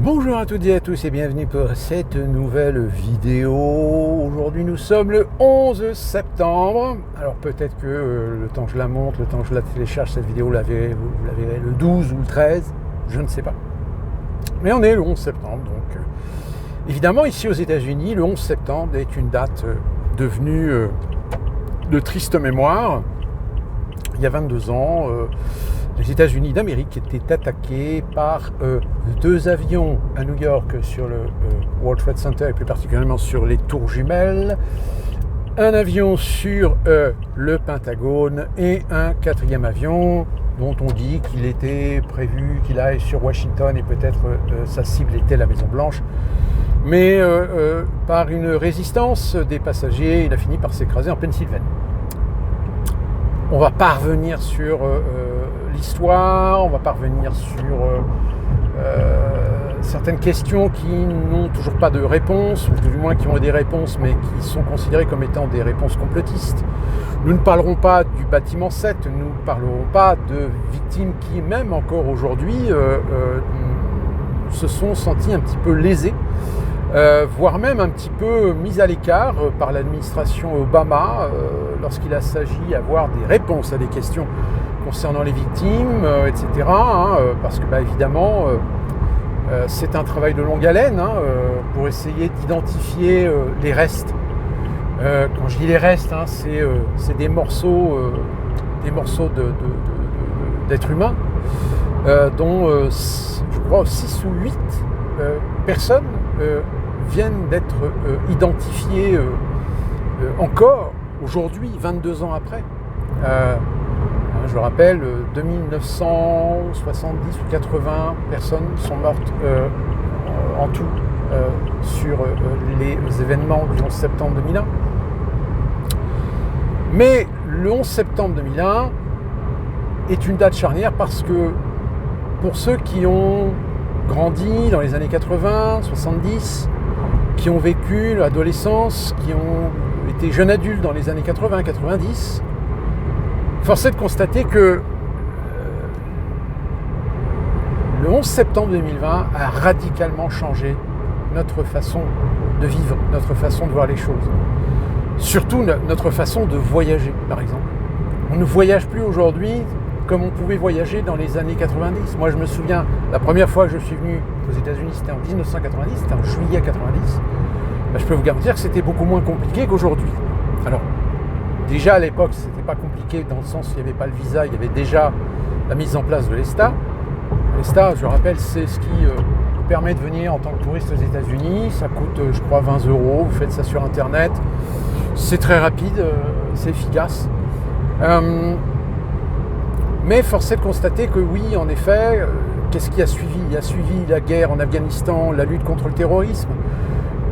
Bonjour à toutes et à tous et bienvenue pour cette nouvelle vidéo. Aujourd'hui nous sommes le 11 septembre. Alors peut-être que le temps que je la monte, le temps que je la télécharge, cette vidéo, vous la verrez le 12 ou le 13, je ne sais pas. Mais on est le 11 septembre, donc évidemment ici aux États-Unis, le 11 septembre est une date devenue de triste mémoire. Il y a 22 ans, les États-Unis d'Amérique étaient attaqués par deux avions à New York sur le World Trade Center et plus particulièrement sur les tours jumelles, un avion sur le Pentagone et un quatrième avion dont on dit qu'il était prévu qu'il aille sur Washington et peut-être sa cible était la Maison Blanche. Mais par une résistance des passagers, il a fini par s'écraser en Pennsylvanie. On va pas revenir sur l'histoire, on va pas revenir sur certaines questions qui n'ont toujours pas de réponse, ou du moins qui ont des réponses, mais qui sont considérées comme étant des réponses complotistes. Nous ne parlerons pas du bâtiment 7, nous ne parlerons pas de victimes qui, même encore aujourd'hui, se sont senties un petit peu lésées, voire même un petit peu mises à l'écart par l'administration Obama lorsqu'il a s'agi d'avoir des réponses à des questions concernant les victimes, etc. Parce que évidemment, c'est un travail de longue haleine pour essayer d'identifier les restes. Quand je dis les restes, c'est des morceaux d'êtres humains dont je crois 6 ou 8 personnes viennent d'être identifiées encore aujourd'hui, 22 ans après. Je rappelle, 2970 ou 80 personnes sont mortes en tout sur les événements du 11 septembre 2001. Mais le 11 septembre 2001 est une date charnière parce que pour ceux qui ont grandi dans les années 80, 70, qui ont vécu l'adolescence, qui ont été jeunes adultes dans les années 80, 90, force est de constater que le 11 septembre 2020 a radicalement changé notre façon de vivre, notre façon de voir les choses. Surtout notre façon de voyager, par exemple. On ne voyage plus aujourd'hui comme on pouvait voyager dans les années 90. Moi, je me souviens, la première fois que je suis venu aux États-Unis, c'était en 1990, c'était en juillet 90. Je peux vous garantir que c'était beaucoup moins compliqué qu'aujourd'hui. Alors, déjà à l'époque, c'était pas compliqué dans le sens où il n'y avait pas le visa, il y avait déjà la mise en place de l'ESTA. L'ESTA, je rappelle, c'est ce qui permet de venir en tant que touriste aux États-Unis. Ça coûte, je crois, 20 €. Vous faites ça sur Internet. C'est très rapide, c'est efficace. Mais force est de constater que oui, en effet, qu'est-ce qui a suivi ? Il a suivi la guerre en Afghanistan, la lutte contre le terrorisme,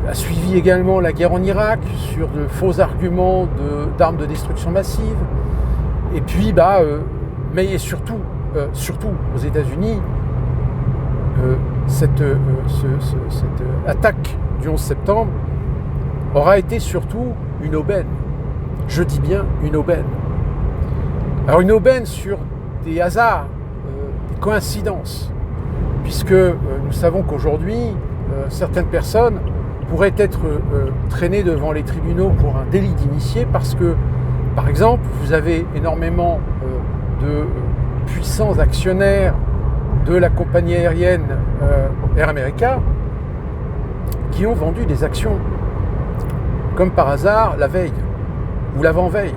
a suivi également la guerre en Irak sur de faux arguments d'armes de destruction massive. Et puis, mais surtout aux États-Unis, cette attaque du 11 septembre aura été surtout une aubaine. Je dis bien une aubaine. Alors une aubaine sur des hasards, des coïncidences, puisque nous savons qu'aujourd'hui, certaines personnes pourraient être traînées devant les tribunaux pour un délit d'initié parce que, par exemple, vous avez énormément de puissants actionnaires de la compagnie aérienne Air America qui ont vendu des actions, comme par hasard, la veille ou l'avant-veille.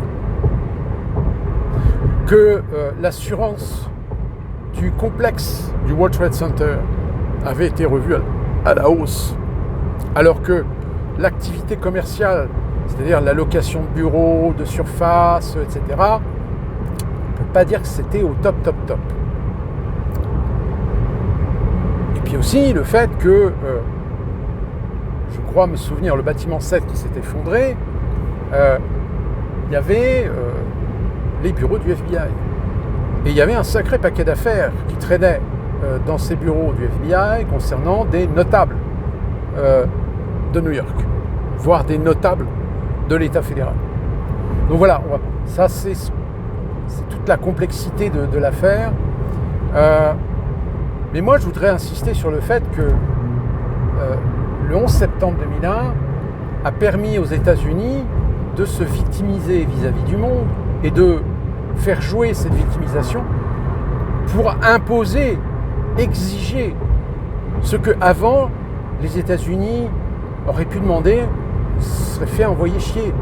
Que l'assurance du complexe du World Trade Center avait été revue à la hausse, alors que l'activité commerciale, c'est-à-dire la location de bureaux, de surface, etc., on ne peut pas dire que c'était au top. Et puis aussi le fait que, je crois me souvenir, le bâtiment 7 qui s'est effondré, il y avait les bureaux du FBI. Et il y avait un sacré paquet d'affaires qui traînait dans ces bureaux du FBI concernant des notables de New York, voire des notables de l'État fédéral. Donc voilà, ça c'est toute la complexité de l'affaire. Mais moi je voudrais insister sur le fait que le 11 septembre 2001 a permis aux États-Unis de se victimiser vis-à-vis du monde et de faire jouer cette victimisation pour imposer, exiger ce que avant les États-Unis auraient pu demander, se seraient fait envoyer chier.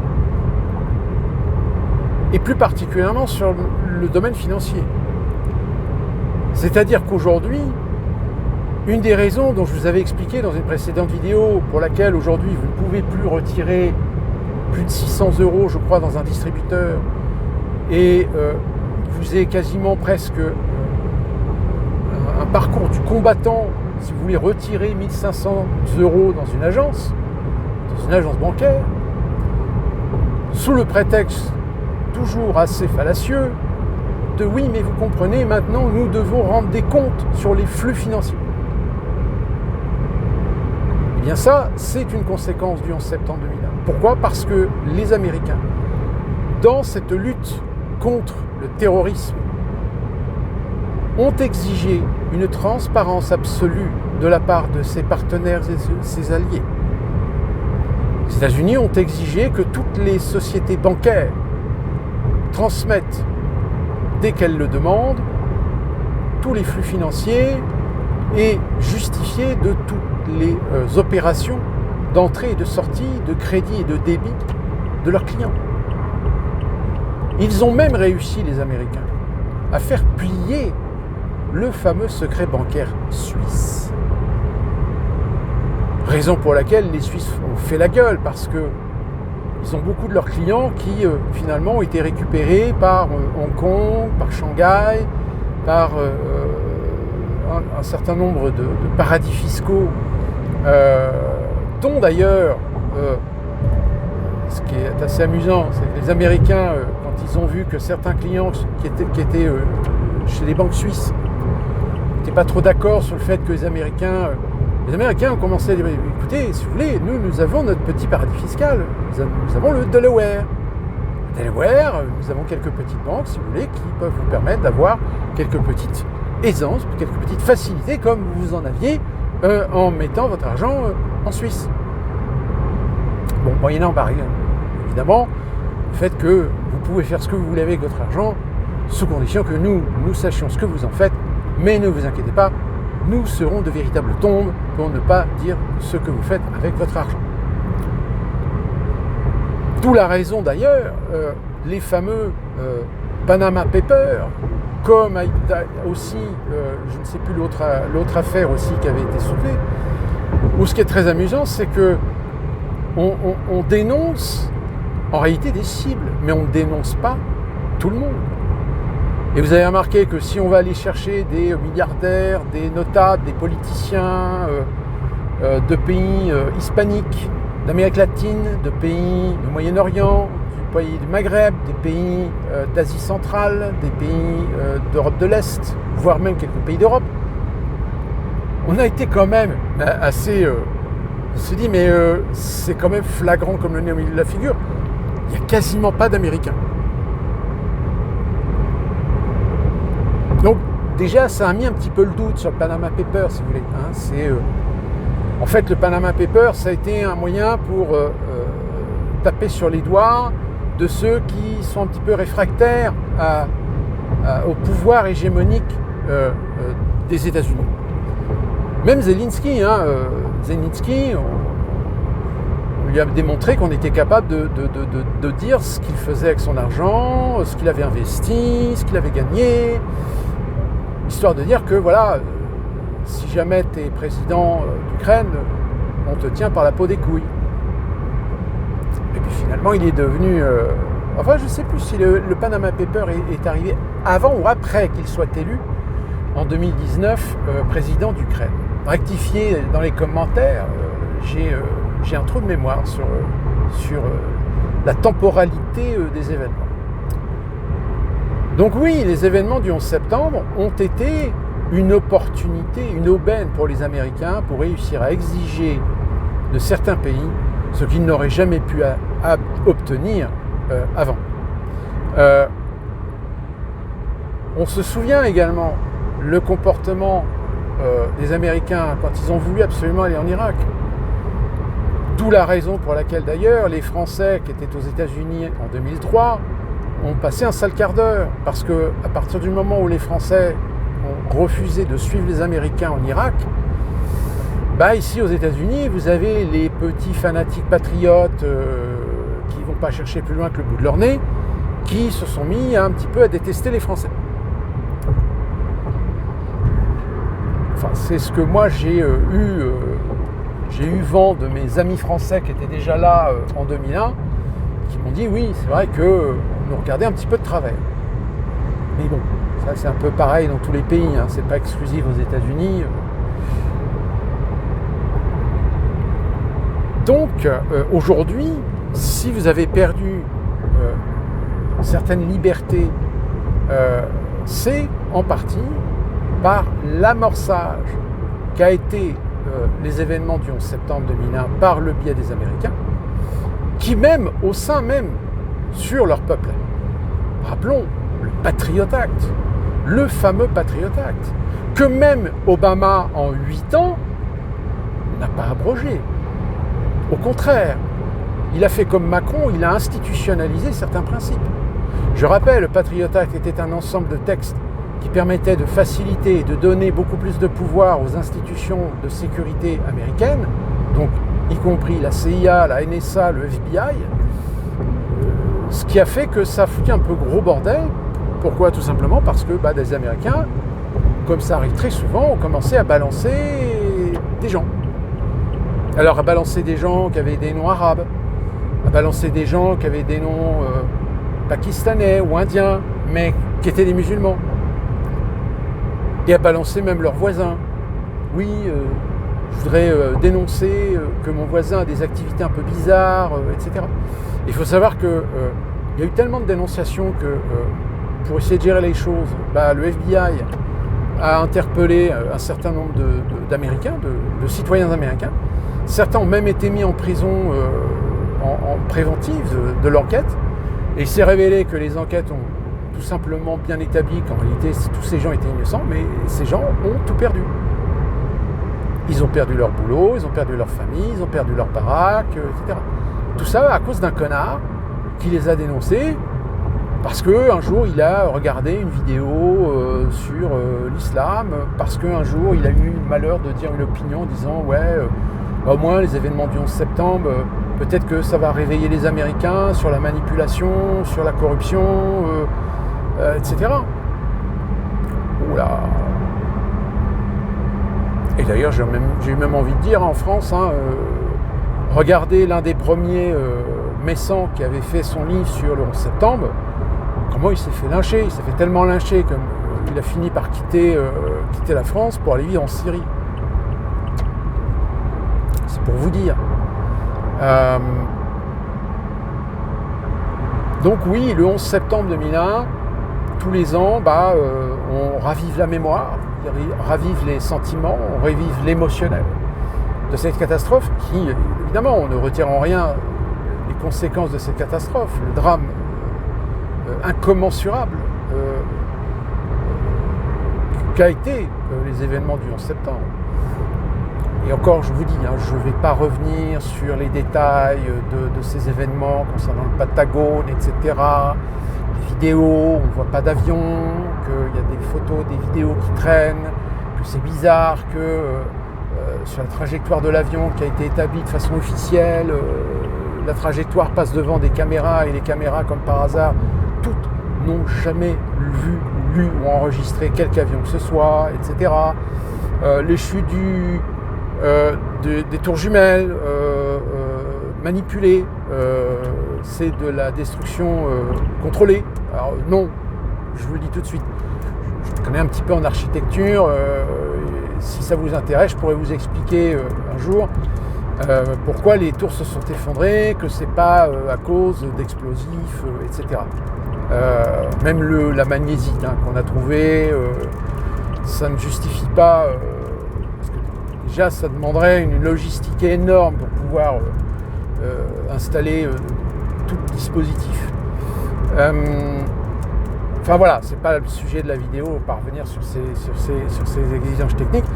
Et plus particulièrement sur le domaine financier. C'est-à-dire qu'aujourd'hui, une des raisons dont je vous avais expliqué dans une précédente vidéo, pour laquelle aujourd'hui vous ne pouvez plus retirer plus de 600 €, je crois, dans un distributeur, et vous avez quasiment presque un parcours du combattant si vous voulez retirer 1500 € dans une agence bancaire, sous le prétexte toujours assez fallacieux de oui, mais vous comprenez, maintenant nous devons rendre des comptes sur les flux financiers. Eh bien ça, c'est une conséquence du 11 septembre 2001. Pourquoi ? Parce que les Américains, dans cette lutte contre le terrorisme, ont exigé une transparence absolue de la part de ses partenaires et ses alliés. Les États-Unis ont exigé que toutes les sociétés bancaires transmettent, dès qu'elles le demandent, tous les flux financiers et justifier de toutes les opérations d'entrée et de sortie, de crédit et de débit de leurs clients. Ils ont même réussi, les Américains, à faire plier le fameux secret bancaire suisse. Raison pour laquelle les Suisses ont fait la gueule, parce que ils ont beaucoup de leurs clients qui finalement ont été récupérés par Hong Kong, par Shanghai, par un certain nombre de paradis fiscaux, dont d'ailleurs, ce qui est assez amusant, c'est que les Américains, quand ils ont vu que certains clients qui étaient chez les banques suisses n'étaient pas trop d'accord sur le fait que les Américains ont commencé à dire, écoutez, si vous voulez, nous avons notre petit paradis fiscal, nous avons le Delaware. Delaware, nous avons quelques petites banques, si vous voulez, qui peuvent vous permettre d'avoir quelques petites aisances, quelques petites facilités, comme vous en aviez en mettant votre argent en Suisse. Bon, moyennant par exemple, évidemment, le fait que vous pouvez faire ce que vous voulez avec votre argent, sous condition que nous sachions ce que vous en faites, mais ne vous inquiétez pas, nous serons de véritables tombes pour ne pas dire ce que vous faites avec votre argent. D'où la raison d'ailleurs, les fameux Panama Papers, comme aussi, je ne sais plus l'autre affaire aussi qui avait été soulevée, où ce qui est très amusant, c'est que on dénonce en réalité des cibles, mais on ne dénonce pas tout le monde. Et vous avez remarqué que si on va aller chercher des milliardaires, des notables, des politiciens de pays hispaniques, d'Amérique latine, de pays du Moyen-Orient, du pays du Maghreb, des pays d'Asie centrale, des pays d'Europe de l'Est, voire même quelques pays d'Europe, on a été quand même assez... on se dit, mais c'est quand même flagrant comme le nez au milieu de la figure. Il n'y a quasiment pas d'Américains. Donc déjà, ça a mis un petit peu le doute sur le Panama Papers, si vous voulez. Hein. En fait, le Panama Papers, ça a été un moyen pour taper sur les doigts de ceux qui sont un petit peu réfractaires au pouvoir hégémonique des États-Unis. Même Zelensky, on lui a démontré qu'on était capable de dire ce qu'il faisait avec son argent, ce qu'il avait investi, ce qu'il avait gagné, histoire de dire que voilà, si jamais tu es président d'Ukraine, on te tient par la peau des couilles. Et puis finalement, il est devenu... enfin, je ne sais plus si le Panama Paper est arrivé avant ou après qu'il soit élu, en 2019, président d'Ukraine. Rectifiez dans les commentaires, j'ai un trou de mémoire sur la temporalité des événements. Donc oui, les événements du 11 septembre ont été une opportunité, une aubaine pour les Américains pour réussir à exiger de certains pays ce qu'ils n'auraient jamais pu obtenir avant. On se souvient également le comportement des Américains quand ils ont voulu absolument aller en Irak. D'où la raison pour laquelle d'ailleurs les Français qui étaient aux États-Unis en 2003 ont passé un sale quart d'heure. Parce qu'à partir du moment où les Français ont refusé de suivre les Américains en Irak, bah ici aux États-Unis, vous avez les petits fanatiques patriotes qui ne vont pas chercher plus loin que le bout de leur nez, qui se sont mis un petit peu à détester les Français. Enfin, c'est ce que moi j'ai eu vent de mes amis français qui étaient déjà là en 2001, qui m'ont dit oui, c'est vrai qu'on nous regardait un petit peu de travers. Mais bon, ça c'est un peu pareil dans tous les pays, hein, c'est pas exclusif aux États-Unis. Donc aujourd'hui, si vous avez perdu certaines libertés, c'est en partie par l'amorçage qu'a été les événements du 11 septembre 2001 par le biais des Américains, qui même au sein même sur leur peuple, rappelons le Patriot Act, le fameux Patriot Act, que même Obama en 8 ans n'a pas abrogé. Au contraire, il a fait comme Macron, il a institutionnalisé certains principes. Je rappelle, le Patriot Act était un ensemble de textes qui permettait de faciliter et de donner beaucoup plus de pouvoir aux institutions de sécurité américaines, donc y compris la CIA, la NSA, le FBI, ce qui a fait que ça foutait un peu gros bordel. Pourquoi? Tout simplement parce que des Américains, comme ça arrive très souvent, ont commencé à balancer des gens. Alors à balancer des gens qui avaient des noms arabes, à balancer des gens qui avaient des noms pakistanais ou indiens, mais qui étaient des musulmans. Et à balancer même leurs voisins. Oui, je voudrais dénoncer que mon voisin a des activités un peu bizarres, etc. Il faut savoir qu'il y a eu tellement de dénonciations que pour essayer de gérer les choses, le FBI a interpellé un certain nombre d'Américains, de citoyens américains. Certains ont même été mis en prison en préventive de l'enquête. Et il s'est révélé que les enquêtes ont tout simplement bien établi qu'en réalité tous ces gens étaient innocents, mais ces gens ont tout perdu. Ils ont perdu leur boulot, ils ont perdu leur famille, ils ont perdu leur baraque, etc. Tout ça à cause d'un connard qui les a dénoncés parce qu'un jour il a regardé une vidéo sur l'islam, parce qu'un jour il a eu le malheur de dire une opinion en disant au moins les événements du 11 septembre, peut-être que ça va réveiller les Américains sur la manipulation, sur la corruption, etc. Oula. Et d'ailleurs, j'ai eu même envie de dire en France, regardez l'un des premiers Messant qui avait fait son livre sur le 11 septembre, comment il s'est fait lyncher. Il s'est fait tellement lyncher qu'il a fini par quitter la France pour aller vivre en Syrie. C'est pour vous dire. Donc oui, le 11 septembre 2001, tous les ans, on ravive la mémoire, on ravive les sentiments, on revive l'émotionnel de cette catastrophe qui, évidemment, on ne retire en rien les conséquences de cette catastrophe, le drame incommensurable qu'a été les événements du 11 septembre. Et encore, je vous dis, je ne vais pas revenir sur les détails de ces événements concernant le Patagone, etc. Les vidéos, on ne voit pas d'avion, qu'il y a des photos, des vidéos qui traînent, que c'est bizarre que sur la trajectoire de l'avion qui a été établie de façon officielle, la trajectoire passe devant des caméras et les caméras, comme par hasard, toutes n'ont jamais vu, lu ou enregistré quelque avion que ce soit, etc. Les chutes des tours jumelles manipulées, c'est de la destruction contrôlée. Alors non, je vous le dis tout de suite, je connais un petit peu en architecture, si ça vous intéresse, je pourrais vous expliquer un jour pourquoi les tours se sont effondrées, que c'est pas à cause d'explosifs, etc. Même la magnésite qu'on a trouvée, ça ne justifie pas, parce que déjà ça demanderait une logistique énorme pour pouvoir installer tout le dispositif. Enfin voilà, c'est pas le sujet de la vidéo, parvenir sur ces exigences techniques.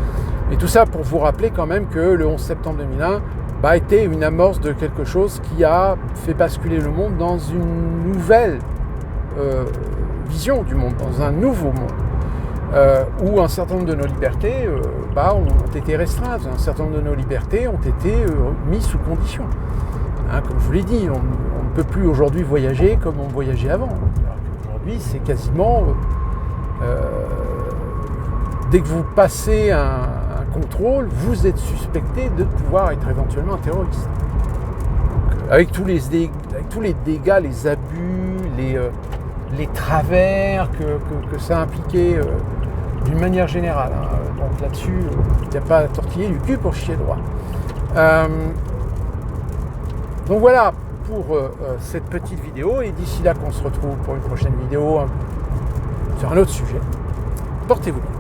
Et tout ça pour vous rappeler quand même que le 11 septembre 2001 a été une amorce de quelque chose qui a fait basculer le monde dans une nouvelle vision du monde, dans un nouveau monde, où un certain nombre de nos libertés ont été restreintes, un certain nombre de nos libertés ont été mises sous condition. Hein, comme je vous l'ai dit, on ne peut plus aujourd'hui voyager comme on voyageait avant. Aujourd'hui, c'est quasiment... dès que vous passez un contrôle, vous êtes suspecté de pouvoir être éventuellement un terroriste. Donc, avec tous les dégâts, les abus, les travers que ça impliquait d'une manière générale. Hein. Donc là-dessus, il n'y a pas à tortiller du cul pour chier droit. Donc voilà pour cette petite vidéo, et d'ici là qu'on se retrouve pour une prochaine vidéo sur un autre sujet. Portez-vous bien.